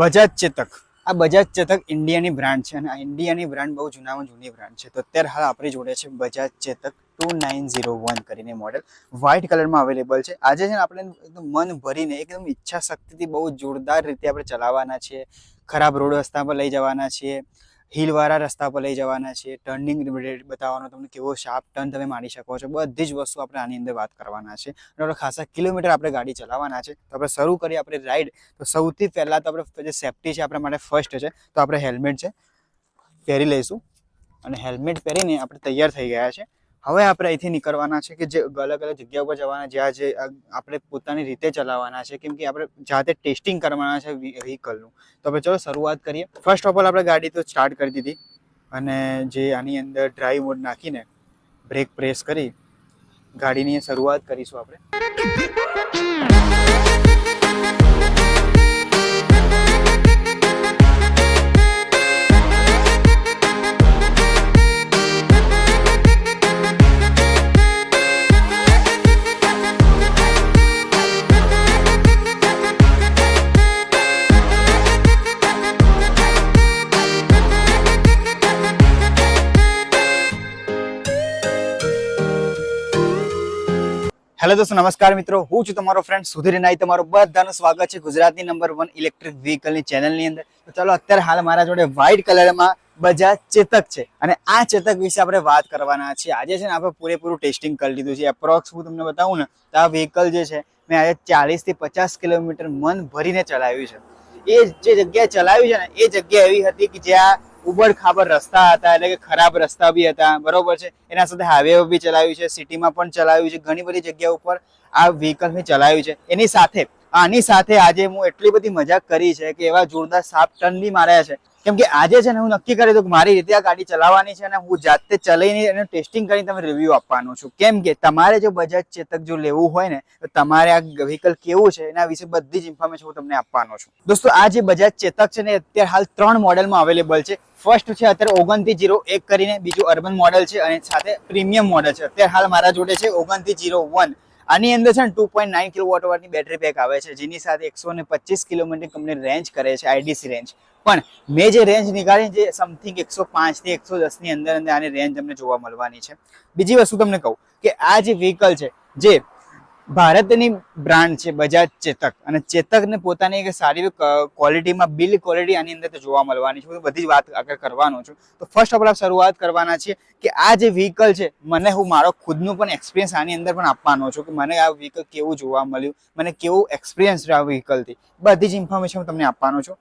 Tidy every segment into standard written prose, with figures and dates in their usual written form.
બજાજ ચેતક. આ બજાજ ચેતક ઇન્ડિયાની બ્રાન્ડ છે અને આ ઇન્ડિયાની બ્રાન્ડ બહુ જૂનામાં જૂની બ્રાન્ડ છે. તો અત્યારે હાલ આપણી જોડે છે બજાજ ચેતક 2901 કરીને મોડેલ વ્હાઇટ કલરમાં અવેલેબલ છે. આજે છે ને આપણે એકદમ મન ભરીને એકદમ ઈચ્છા શક્તિથી બહુ જોરદાર રીતે આપણે ચલાવવાના છીએ. ખરાબ રોડ રસ્તા પર લઈ જવાના છીએ, હિલવાળા રસ્તા પર લઈ જવાના છીએ, ટર્નિંગ બતાવવાનો, તમને કેવો શાર્પ ટર્ન તમે મારી શકો છો, બધી જ વસ્તુ આપણે આની અંદર વાત કરવાના છે. અને ખાસા કિલોમીટર આપણે ગાડી ચલાવવાના છે. તો આપણે શરૂ કરીએ આપણે રાઈડ. તો સૌથી પહેલાં તો આપણે જે સેફટી છે આપણા માટે ફર્સ્ટ છે, તો આપણે હેલ્મેટ છે પહેરી લઈશું. અને હેલ્મેટ પહેરીને આપણે તૈયાર થઈ ગયા છે. હવે આપણે અહીંથી નીકળવાના છે કે જે અલગ અલગ જગ્યા ઉપર જવાના, જ્યાં જે આપણે પોતાની રીતે ચલાવવાના છે, કેમ કે આપણે જાતે ટેસ્ટિંગ કરવાના છે વ્હીકલનું. તો આપણે ચલો શરૂઆત કરીએ. ફર્સ્ટ ઓફ ઓલ આપણે ગાડી તો સ્ટાર્ટ કરી દીધી અને જે આની અંદર ડ્રાઈવ મોડ નાખીને બ્રેક પ્રેસ કરી ગાડીની શરૂઆત કરીશું આપણે. હેલો દોસ્તો, નમસ્કાર મિત્રો. હું છું તમારો ફ્રેન્ડ સુધીર નાઈ. તમારું બધાનું સ્વાગત છે ગુજરાતની નંબર 1 ઇલેક્ટ્રિક વ્હીકલની ચેનલની અંદર. તો ચાલો, અત્યારે હાલ મારા જોડે વ્હાઇટ કલરમાં બજાજ ચેતક છે અને આ ચેતક વિશે આપણે વાત કરવાના છીએ. આજે છે ને આપણે પૂરેપૂરું ટેસ્ટિંગ કરી લીધું છે. એપ્રોક્સ હું તમને બતાવું ને તો આ વ્હીકલ જે છે મેં આજે 40 થી 50 કિલોમીટર મન ભરીને ચલાવ્યું છે. એ જે જગ્યાએ ચલાવ્યું છે ને એ જગ્યા એવી હતી કે જ્યાં ઉબડ ખાબડ રસ્તા હતા, એટલે કે ખરાબ રસ્તા બી હતા, બરોબર છે. એના સાથે હાઈવે બી ચલાવ્યું છે, સિટીમાં પણ ચલાવ્યું છે, ઘણી બધી જગ્યા ઉપર આ વ્હીકલ મેં ચલાવ્યું છે. આની સાથે આજે હું એટલી બધી મજાક કરી છે કે એવા જોરદાર શાર્પ ટર્ન બી માર્યા છે. કેમ કે આજે છે ને હું નક્કી કરી દઉં કે મારી રીતે આ ગાડી ચલાવવાની છે અને હું જાતે ચલાવીને એને ટેસ્ટિંગ કરીને તમે રિવ્યુ આપવાનો છું. કેમ કે તમારે જો બજાજ ચેતક જો લેવું હોય ને તો તમારે આ વ્હીકલ કેવું છે એના વિશે બધી જ ઇન્ફોર્મેશન હું તમને આપવાનો છું. દોસ્તો, આ જે બજાજ ચેતક છે ને અત્યારે હાલ 3 મોડેલમાં અવેલેબલ છે. ફર્સ્ટ છે અત્યારે 2901 કરીને, બીજું અર્બન મોડેલ છે અને સાથે પ્રીમિયમ મોડેલ છે. અત્યારે હાલ મારા જોડે છે 2901. આની અંદર છે ને 2.9 કિલોવોટની બેટરી પેક આવે છે, જેની સાથે 125 કિલોમીટર કંપની રેન્જ કરે છે, આઈડીસી રેન્જ. પણ મેં જે રેન્જ નીકાળી જે સમથિંગ 105 થી 110 ની અંદર આની રેન્જ તમને જોવા મળવાની છે. બીજી વસ્તુ તમને કહું કે આ જે વ્હીકલ છે જે ભારતની બ્રાન્ડ છે બજાજ ચેતક, અને ચેતકને પોતાની એક સારી ક્વોલિટીમાં બિલ્ડ ક્વોલિટી આની અંદર જોવા મળવાની છે. બધી જ વાત આગળ કરવાનો છું. તો ફર્સ્ટ ઓફ ઓલ શરૂઆત કરવાના છીએ કે આ જે વ્હીકલ છે મને હું મારો ખુદનું પણ એક્સપિરિયન્સ આની અંદર પણ આપવાનો છું કે મને આ વ્હીકલ કેવું જોવા મળ્યું, મને કેવું એક્સપિરિયન્સ રહ્યો આ વ્હીકલથી. બધી જ ઇન્ફોર્મેશન હું તમને આપવાનો છું.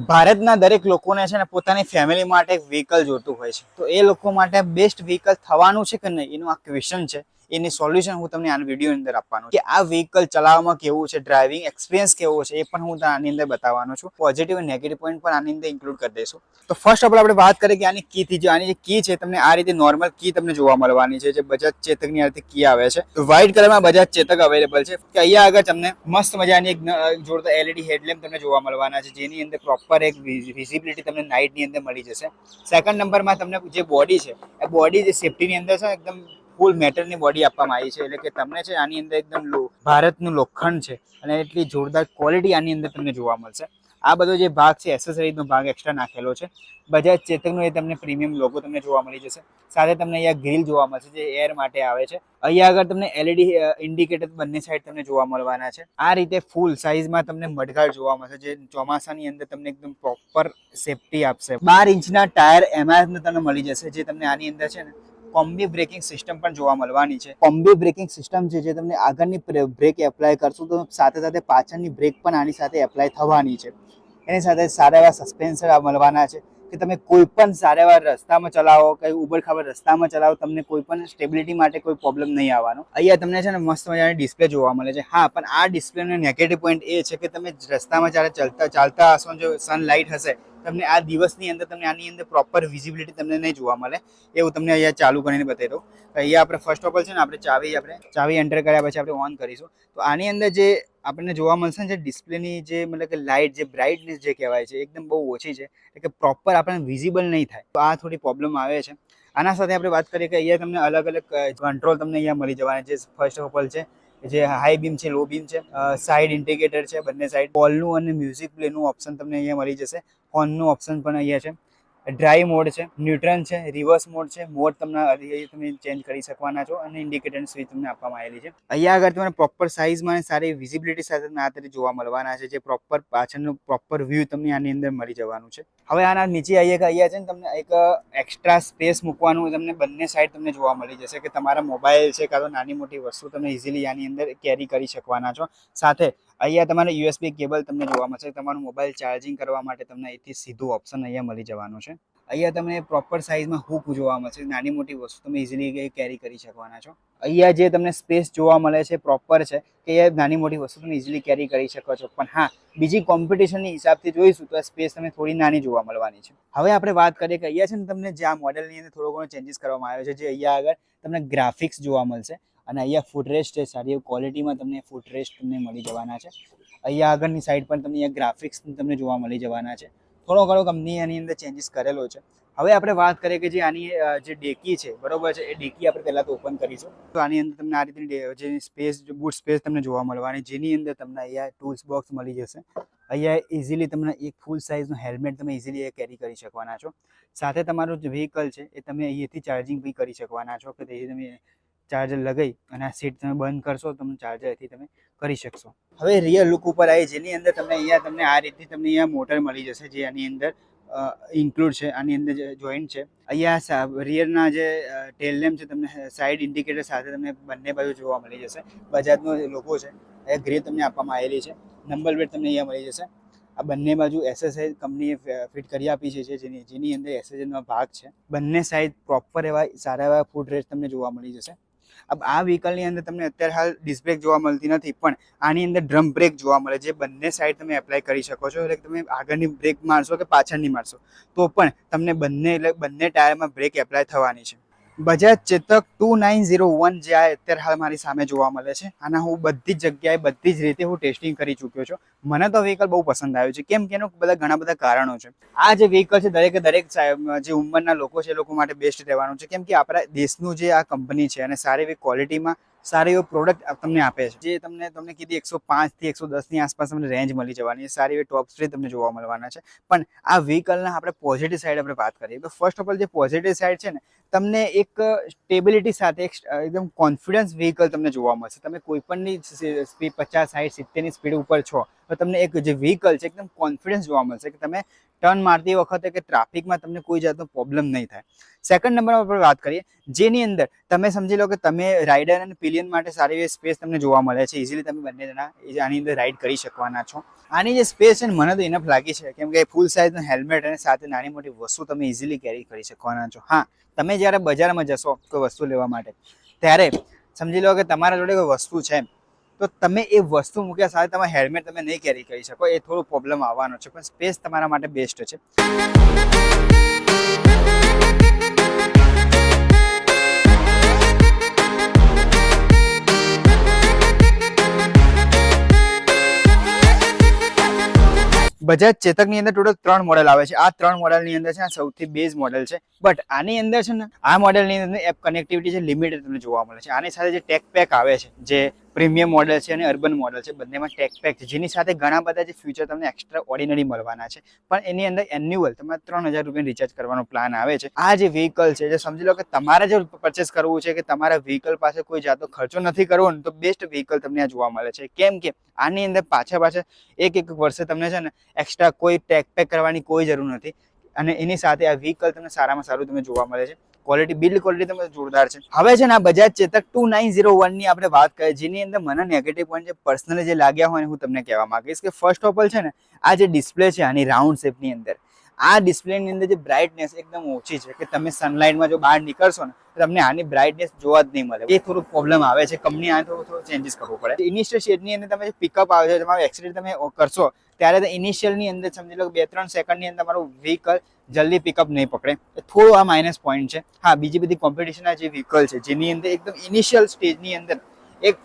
ભારતના દરેક લોકોને છે ને પોતાની ફેમિલી માટે એક વ્હીકલ જોતું હોય છે. તો એ લોકો માટે બેસ્ટ વ્હીકલ થવાનું છે કે નહીં એનું આ ક્વેશ્ચન છે. એની સોલ્યુશન હું તમને આ વિડીયો અંદર આપવાનું કે આ વ્હીકલ ચલાવવામાં કેવું છે, ડ્રાઇવિંગ એક્સપિરિયન્સ કેવો છે, એ પણ હું આની અંદર બતાવવાનો છું. પોઝિટિવ અને નેગેટિવ પોઈન્ટ પણ આની અંદર ઇન્ક્લુડ કરી દઈશું. તો ફર્સ્ટ ઓફ ઓલ આપણે વાત કરીએ કે આની કીથી, જો આની જે કી છે તમને આ રીતે નોર્મલ કી તમને જોવા મળવાની છે, જે બજાજ ચેતકની આ રીતે કી આવે છે. વ્હાઇટ કલરમાં બજાજ ચેતક અવેલેબલ છે. કે અહીંયા આગળ તમને મસ્ત મજાની એક જોરદાર એલઈડી હેડલેમ્પ તમને જોવા મળવાના છે, જેની અંદર પ્રોપર એક વિઝિબિલિટી તમને નાઇટની અંદર મળી જશે. સેકન્ડ નંબરમાં તમને જે બોડી છે એ બોડી જે સેફ્ટીની અંદર છે એકદમ ફૂલ મેટલની બોડી આપવામાં આવી છે, એટલે કે તમને છે આની અંદર એકદમ ભારતનું લોખંડ છે અને એટલી જોરદાર ક્વોલિટી આની અંદર તમને જોવા મળશે. આ બધો જે ભાગ છે એસેસરીઝનો ભાગ એક્સ્ટ્રા નાખેલો છે. બજાજ ચેતકનો એ તમને પ્રીમિયમ લોગો તમને જોવા મળી જશે. સાથે તમને અહીંયા ગ્રીલ જોવા મળશે જે એર માટે આવે છે. અહીંયા આગળ તમને એલઈડી ઇન્ડિકેટર બંને સાઈડ તમને જોવા મળવાના છે. આ રીતે ફૂલ સાઇઝમાં તમને મડગાડ જોવા મળશે, જે ચોમાસાની અંદર તમને એકદમ પ્રોપર સેફટી આપશે. 12 ઇંચના ટાયર એમઆરએફ તમને મળી જશે, જે તમને આની અંદર છે ને કોમ્બી બ્રેકિંગ સિસ્ટમ પણ જોવા મળવાની છે. કોમ્બી બ્રેકિંગ સિસ્ટમ છે જે તમને આગળની બ્રેક એપ્લાય કરશો તો સાથે સાથે પાછળની બ્રેક પણ આની સાથે એપ્લાય થવાની છે. એની સાથે સારા એવા સસ્પેન્સર મળવાના છે કે તમે કોઈ પણ સારા એવા રસ્તામાં ચલાવો, કઈ ઉબડ-ખાબડ રસ્તામાં ચલાવો, તમને કોઈ પણ સ્ટેબિલિટી માટે કોઈ પ્રોબ્લેમ નહીં આવવાનો. અહીંયા તમને છે ને મસ્ત મજાની ડિસ્પ્લે જોવા મળે છે. હા, પણ આ ડિસ્પ્લેનો નેગેટિવ પોઈન્ટ એ છે કે તમે રસ્તામાં જ્યારે ચાલતા હશો, જો સનલાઇટ હશે, તમને આ દિવસની અંદર તમને આની અંદર પ્રોપર વિઝિબિલિટી તમને નહીં જોવા મળે. એવું તમને અહીંયા ચાલુ કરીને બતાવી દઉં. અહીંયા આપણે ફર્સ્ટ ઓફ ઓલ છે ને આપણે ચાવી એન્ટર કર્યા પછી આપણે ઓન કરીશું તો આની અંદર જે આપણને જોવા મળશે ને જે ડિસ્પ્લેની જે મતલબ કે લાઇટ, જે બ્રાઇટનેસ જે કહેવાય છે, એકદમ બહુ ઓછી છે એટલે કે પ્રોપર આપણને વિઝિબલ નહીં થાય. તો આ થોડી પ્રોબ્લેમ આવે છે. આના સાથે આપણે વાત કરીએ કે અહીંયા તમને અલગ અલગ કંટ્રોલ તમને અહીંયા મળી જવાના છે. ફર્સ્ટ ઓફ ઓલ છે જે હાઈ બીમ છે, લો બીમ છે, સાઇડ ઇન્ડિકેટર છે, બંને સાઇડ કોલનું અને મ્યુઝિક પ્લેનું ઓપ્શન તમને અહીંયા મળી જશે. હોર્નનું ઓપ્શન પણ અહીંયા છે. ડ્રાઈવ મોડ છે, ન્યુટ્રલ છે, રિવર્સ મોડ છે. મોડ તમને તમે ચેન્જ કરી શકવાના છો અને ઇન્ડિકેટર સ્વિચ તમને આપવામાં આવેલી છે. અહીંયા આગળ તમને પ્રોપર સાઇઝમાં અને સારી વિઝિબિલિટી સાથે આ તરીકે જોવા મળવાના છે. જે પ્રોપર પાછળનું પ્રોપર વ્યૂ તમને આની અંદર મળી જવાનું છે. હવે આના નીચે અહીંયા છે ને તમને એક એક્સ્ટ્રા સ્પેસ મૂકવાનું તમને બંને સાઈડ તમને જોવા મળી જશે કે તમારા મોબાઈલ છે કાં તો નાની મોટી વસ્તુ તમે ઇઝીલી આની અંદર કેરી કરી શકવાના છો. સાથે અહીંયા તમારે USB કેબલ તમને જોવા મળશે. તમારું મોબાઈલ ચાર્જિંગ કરવા માટે તમને અહીંથી સીધું ઓપ્શન અહીંયા મળી જવાનું છે. અહીંયા તમને પ્રોપર સાઇઝમાં હુક જોવા મળશે. નાની મોટી વસ્તુ તમે ઇઝીલી કેરી કરી શકવાના છો. અહીંયા જે તમને સ્પેસ જોવા મળે છે પ્રોપર છે કે એ નાની મોટી વસ્તુ તમે ઇઝીલી કેરી કરી શકો છો. પણ હા, બીજી કોમ્પિટિશનની હિસાબથી જોઈશું તો આ સ્પેસ તમને થોડી નાની જોવા મળવાની છે. હવે આપણે વાત કરીએ કે અહીંયા છે ને તમને જે આ મોડેલની અંદર થોડો ઘણો ચેન્જીસ કરવામાં આવ્યો છે. જે અહીંયા આગળ તમને ગ્રાફિક્સ જોવા મળશે અને અહીંયા ફૂટરેસ્ટ છે, સારી ક્વોલિટીમાં તમને ફૂટરેસ્ટ તમને મળી જવાના છે. અહીંયા આગળની સાઈડ પણ તમને અહીંયા ગ્રાફિક્સ તમને જોવા મળી જવાના છે. થોડો ઘણો કંપની આની અંદર ચેન્જીસ કરેલો છે. હવે આપણે વાત કરીએ કે જે આની જે ડેકી છે, બરોબર છે, એ ડેકી આપણે પહેલાં તો ઓપન કરીશું. તો આની અંદર તમને આ રીતની જે સ્પેસ, બૂટ સ્પેસ તમને જોવા મળવાની, જેની અંદર તમને અહીંયા ટૂલ્સ બોક્સ મળી જશે. અહીંયા ઇઝીલી તમને એક ફૂલ સાઇઝનું હેલ્મેટ તમે ઇઝીલી કેરી કરી શકવાના છો. સાથે તમારું જે વ્હીકલ છે એ તમે અહીંયાથી ચાર્જિંગ બી કરી શકવાના છો કે તેથી તમે ચાર્જર લગાવી અને આ સીટ તમે બંધ કરશો તો તમે ચાર્જરથી તમે કરી શકશો. હવે રિયર લુક ઉપર આવી, જેની અંદર તમને આ રીતની તમને અહીંયા મોટર મળી જશે જે આની અંદર ઇન્ક્લુડ છે. આની અંદર જે જોઈન્ટ છે, અહીંયા રિયરના જે ટેલ લેમ્પ છે તમને સાઇડ ઇન્ડિકેટર સાથે તમને બંને બાજુ જોવા મળી જશે. બજાજનો લોગો છે એ ગ્રે તમને આપવામાં આવેલી છે. નંબર પ્લેટ તમને અહીંયા મળી જશે. આ બંને બાજુ SSI કંપનીએ ફિટ કરી આપી છે જેની અંદર SSIનો ભાગ છે. બંને સાઈડ પ્રોપર એવા સારા એવા ફૂટ રેસ્ટ તમને જોવા મળી જશે. આ વ્હીકલની અંદર તમને અત્યારે હાલ ડિસ્ક બ્રેક જોવા મળતી નથી, પણ આની અંદર ડ્રમ બ્રેક જોવા મળે, જે બંને સાઈડ તમે એપ્લાય કરી શકો છો. એટલે તમે આગળની બ્રેક મારશો કે પાછળની મારશો તો પણ તમને બંને ટાયરમાં બ્રેક એપ્લાય થવાની છે. બજાજ ચેતક 2901 જે અત્યારે હાલ મારી સામે જોવા મળે છે, આના હું બધી જ જગ્યાએ બધી જ રીતે હું ટેસ્ટિંગ કરી ચૂક્યો છું. મને તો વ્હીકલ બહુ પસંદ આવ્યું છે. કેમ કે એનું ઘણા બધા કારણો છે. આ જે વ્હીકલ છે દરેક જે ઉંમરના લોકો છે એ લોકો માટે બેસ્ટ રહેવાનું છે. કેમ કે આપણા દેશનું જે આ કંપની છે અને સારી એવી ક્વોલિટીમાં સારી એવો પ્રોડક્ટ તમને આપે છે. જે તમને કીધી 105 થી 110ની આસપાસ તમને રેન્જ મળી જવાની, સારી એવી ટોપ સ્પીડ તમને જોવા મળવાના છે. પણ આ વ્હીકલના આપણે પોઝિટિવ સાઈડ આપણે વાત કરીએ તો ફર્સ્ટ ઓફ ઓલ જે પોઝિટિવ સાઈડ છે ને, તમને એક સ્ટેબિલિટી સાથે એકદમ કોન્ફિડન્સ વ્હીકલ તમને જોવા મળશે. તમે કોઈ પણની સ્પીડ 50, 60, 70ની સ્પીડ ઉપર છો તો તમને એક જે વ્હીકલ છે એકદમ કોન્ફિડન્સ જોવા મળશે કે તમે ટર્ન મારતી વખતે કે ટ્રાફિકમાં તમને કોઈ જાતનો પ્રોબ્લેમ નહીં થાય. સેકન્ડ નંબર પર વાત કરીએ, જેની અંદર તમે સમજી લો કે તમે રાઇડર અને પિલિયન માટે સારી એવી સ્પેસ તમને જોવા મળે છે. ઇઝીલી તમે બંને જણા આની અંદર રાઇડ કરી શકવાના છો. આની જે સ્પેસ છે ને મને તો ઇનફ લાગી છે, કેમ કે ફૂલ સાઇઝનું હેલ્મેટ અને સાથે નાની મોટી વસ્તુ તમે ઇઝીલી કેરી કરી શકવાના છો. હા, તમે જ્યારે બજારમાં જશો કોઈ વસ્તુ લેવા માટે ત્યારે સમજી લો કે તમારા જોડે કોઈ વસ્તુ છે તો તમે એ વસ્તુ મૂક્યા સાથે તમારે હેલ્મેટ તમે નહીં કેરી કરી શકો, એ થોડો પ્રોબ્લેમ આવવાનો છે. પણ સ્પેસ તમારા માટે બેસ્ટ છે. બજાજ ચેતકની અંદર ટોટલ 3 મોડેલ આવે છે. આ 3 મોડેલની અંદર છે આ સૌથી બેઝ મોડેલ છે. બટ આની અંદર છે ને આ મોડેલની અંદર એપ કનેક્ટિવિટી છે લિમિટેડ તમને જોવા મળે છે. આની સાથે જે ટેક પેક આવે છે, જે પ્રીમિયમ મોડેલ છે અને અર્બન મોડેલ છે, બંનેમાં ટેક પેક છે, જેની સાથે ઘણા બધા જે ફ્યુચર તમને એક્સ્ટ્રા ઓર્ડિનરી મળવાના છે. પણ એની અંદર એન્યુઅલ તમારે 3000 રૂપિયા રિચાર્જ કરવાનો પ્લાન આવે છે. આ જે વ્હીકલ છે, જે સમજી લો કે તમારે જો પરચેસ કરવું છે કે તમારા વ્હીકલ પાસે કોઈ જાતનો ખર્ચો નથી કરવો ને, તો બેસ્ટ વ્હીકલ તમને આ જોવા મળે છે. કેમ કે આની અંદર પાછળ એક વર્ષે તમને છે ને એક્સ્ટ્રા કોઈ ટેક પેક કરવાની કોઈ જરૂર નથી અને એની સાથે આ વ્હીકલ તમને સારામાં સારું તમને જોવા મળે છે. ક્વોલિટી બિલ્ડ ક્વોલિટી તમે જોરદાર છે. હવે છે ને આ બજાજ ચેતક 2901 ની આપણે વાત કરીએ, જેની અંદર મને નેગેટિવ પોઈન્ટ જે પર્સનલી જે લાગ્યા હોય ને હું તમને કહેવા માંગીશ કે ફર્સ્ટ ઓફ ઓલ છે ને આ જે ડિસ્પ્લે છે આની રાઉન્ડ શેપની અંદર, આ ડિસ્પ્લેની અંદર જે બ્રાઇટનેસ એકદમ ઓછી છે કે તમે સનલાઇટમાં જો બહાર નીકળશો ને તો તમને આની બ્રાઇટનેસ જોવા જ નહીં મળે. એ થોડું પ્રોબ્લેમ આવે છે, કંપની આ થોડું ચેન્જીસ કરવું પડે. ઇનિશિયલ શેડની અંદર તમે જે પિકઅપ આવે છે, તમારું એક્સિડન્ટ તમે કરશો ત્યારે ઇનિશિયલની અંદર સમજી લો કે 2-3 સેકન્ડની અંદર તમારું વ્હીકલ જલ્દી પિકઅપ નહીં પકડે, થોડું આ માઇનસ પોઈન્ટ છે. હા, બીજી બધી કોમ્પિટિશનના જે વ્હીકલ છે જેની અંદર એકદમ ઇનિશિયલ સ્ટેજની અંદર એક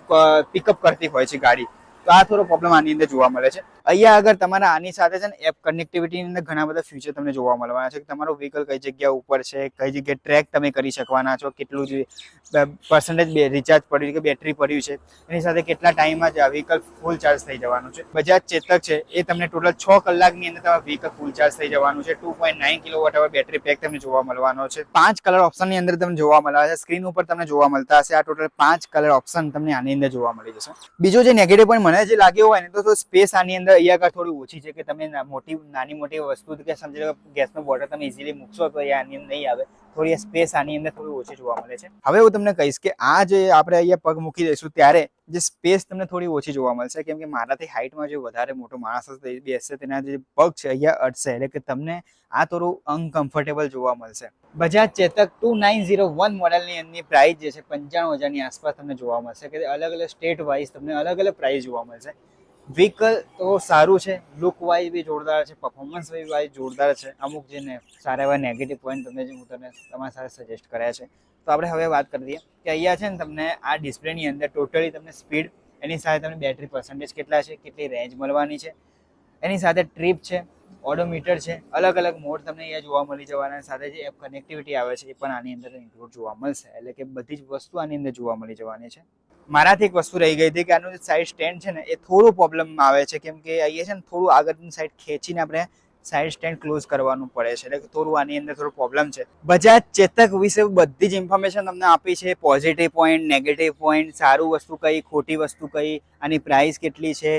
પિકઅપ કરતી હોય છે ગાડી, તો આ થોડો પ્રોબ્લેમ આની અંદર જોવા મળે છે. અહીંયા આગળ તમારા આની સાથે છે ને એપ કનેક્ટિવિટીની અંદર ઘણા બધા ફ્યુચર તમને જોવા મળવાના છે કે તમારું વ્હીકલ કઈ જગ્યા ઉપર છે, કઈ જગ્યાએ ટ્રેક તમે કરી શકવાના છો, કેટલું પર્સન્ટેજ રિચાર્જ પડ્યું કે બેટરી પડ્યું છે, એની સાથે કેટલા ટાઈમમાં જ આ વ્હીકલ ફૂલ ચાર્જ થઈ જવાનું છે. બજાજ ચેતક છે એ તમને ટોટલ 6 કલાકની અંદર તમારું વ્હીકલ ફૂલ ચાર્જ થઈ જવાનું છે. 2.9 કિલોવોટ અવર બેટરી પેક તમને જોવા મળવાનો છે. 5 કલર ઓપ્શનની અંદર તમને જોવા મળવા છે, સ્ક્રીન ઉપર તમને જોવા મળતા હશે. આ ટોટલ 5 કલર ઓપ્શન તમને આની અંદર જોવા મળી જશે. બીજો જે નેગેટિવ પોઈન્ટ મને જે લાગ્યો હોય ને તો સ્પેસ આની અંદર અહીંયા આગળ થોડી ઓછી છે કે તમે નાની મોટી વસ્તુ કે સમજી લો ગેસનો બોટલ તમે ઇઝીલી મૂકશો તો એ આની અંદર નહીં આવે, થોડી સ્પેસ આની અંદર થોડી ઓછી જોવા મળે છે. હવે હું તમને કહીશ કે આ જે આપણે અહીંયા પગ મૂકી દઈશું ત્યારે જે સ્પેસ તમને થોડી ઓછી જોવા મળશે, કેમ કે મારાથી હાઇટમાં જે વધારે મોટો માણસ બેસશે તેના જે પગ છે અહીંયા અડશે, એટલે કે તમને આ થોડું અનકમ્ફર્ટેબલ જોવા મળશે. બજાજ ચેતક 2901 મોડેલની એમની પ્રાઇસ જે છે 95,000ની આસપાસ તમને જોવા મળશે કે અલગ અલગ સ્ટેટ વાઇઝ તમને અલગ અલગ પ્રાઇસ જોવા મળશે. વ્હીકલ તો સારું છે, લુક વાઇઝ બી જોરદાર છે, પરફોર્મન્સ વાઇઝ જોરદાર છે. અમુક જે સારા એવા નેગેટિવ પોઈન્ટ તમને જે હું તમને તમારી સાથે સજેસ્ટ કર્યા છે. તો આપણે હવે વાત કરી દઈએ કે અહીંયા છે ને તમને આ ડિસ્પ્લેની અંદર ટોટલી તમને સ્પીડ, એની સાથે તમને બેટરી પર્સન્ટેજ કેટલા છે, કેટલી રેન્જ મળવાની છે, એની સાથે ટ્રીપ છે, ઓડોમીટર છે, અલગ અલગ મોડ તમને અહીંયા જોવા મળી જવાના. સાથે જે એપ કનેક્ટિવિટી આવે છે એ પણ આની અંદર ઇન્ક્લુડ જોવા મળશે, એટલે કે બધી જ વસ્તુ આની અંદર જોવા મળી જવાની છે. મારાથી એક વસ્તુ રહી ગઈ હતી કે આનું જે સાઈડ સ્ટેન્ડ છે ને એ થોડું પ્રોબ્લેમ આવે છે, કેમ કે અહીંયા છે ને થોડું આગળની સાઈડ ખેંચીને આપણે સાઈડ સ્ટેન્ડ ક્લોઝ કરવાનું પડે છે, એટલે થોડું આની અંદર થોડું પ્રોબ્લેમ છે. બજાજ ચેતક વિશે બધી જ ઇન્ફોર્મેશન તમને આપી છે, પોઝિટિવ પોઈન્ટ, નેગેટિવ પોઈન્ટ, સારું વસ્તુ કઈ, ખોટી વસ્તુ કઈ, આની પ્રાઇસ કેટલી છે,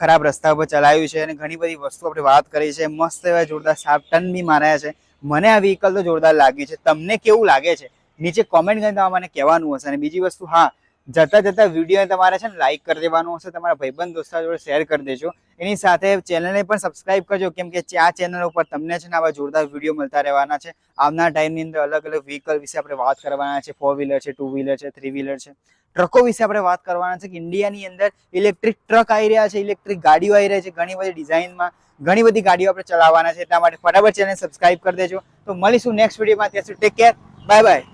ખરાબ રસ્તા ઉપર ચલાવ્યું છે, અને ઘણી બધી વસ્તુ આપણે વાત કરી છે. મસ્ત એવા જોરદાર શાર્પ ટર્ન બી માર્યા છે. મને આ વ્હીકલ તો જોરદાર લાગ્યું છે. તમને કેવું લાગે છે નીચે કોમેન્ટ કરીને તમારે મને કહેવાનું હશે. અને બીજી વસ્તુ, હા, જતા વિડીયો તમારે છે ને લાઈક કરી દેવાનું હશે, તમારા ભાઈબંધ દોસ્તો જોડે શેર કરી દેજો. એની સાથે ચેનલને પણ સબસ્ક્રાઇબ કરજો, કેમ કે આ ચેનલ ઉપર તમને છે ને આવા જોરદાર વિડીયો મળતા રહેવાના છે. આવનાર ટાઈમની અંદર અલગ અલગ વ્હીકલ વિશે આપણે વાત કરવાના છે. 4 વ્હીલર છે, 2 વ્હીલર છે, 3 વ્હીલર છે, ટ્રકો વિશે આપણે વાત કરવાના છે કે ઇન્ડિયાની અંદર ઇલેક્ટ્રિક ટ્રક આવી રહ્યા છે, ઇલેક્ટ્રિક ગાડીઓ આવી રહી છે, ઘણી બધી ડિઝાઇનમાં ઘણી બધી ગાડીઓ આપણે ચલાવવાના છે. એટલા માટે ફટાફટ ચેનલ સબસ્ક્રાઇબ કરી દેજો. તો મળીશું નેક્સ્ટ વિડીયોમાં. ત્યાં સુધી ટેક કેર, બાય બાય.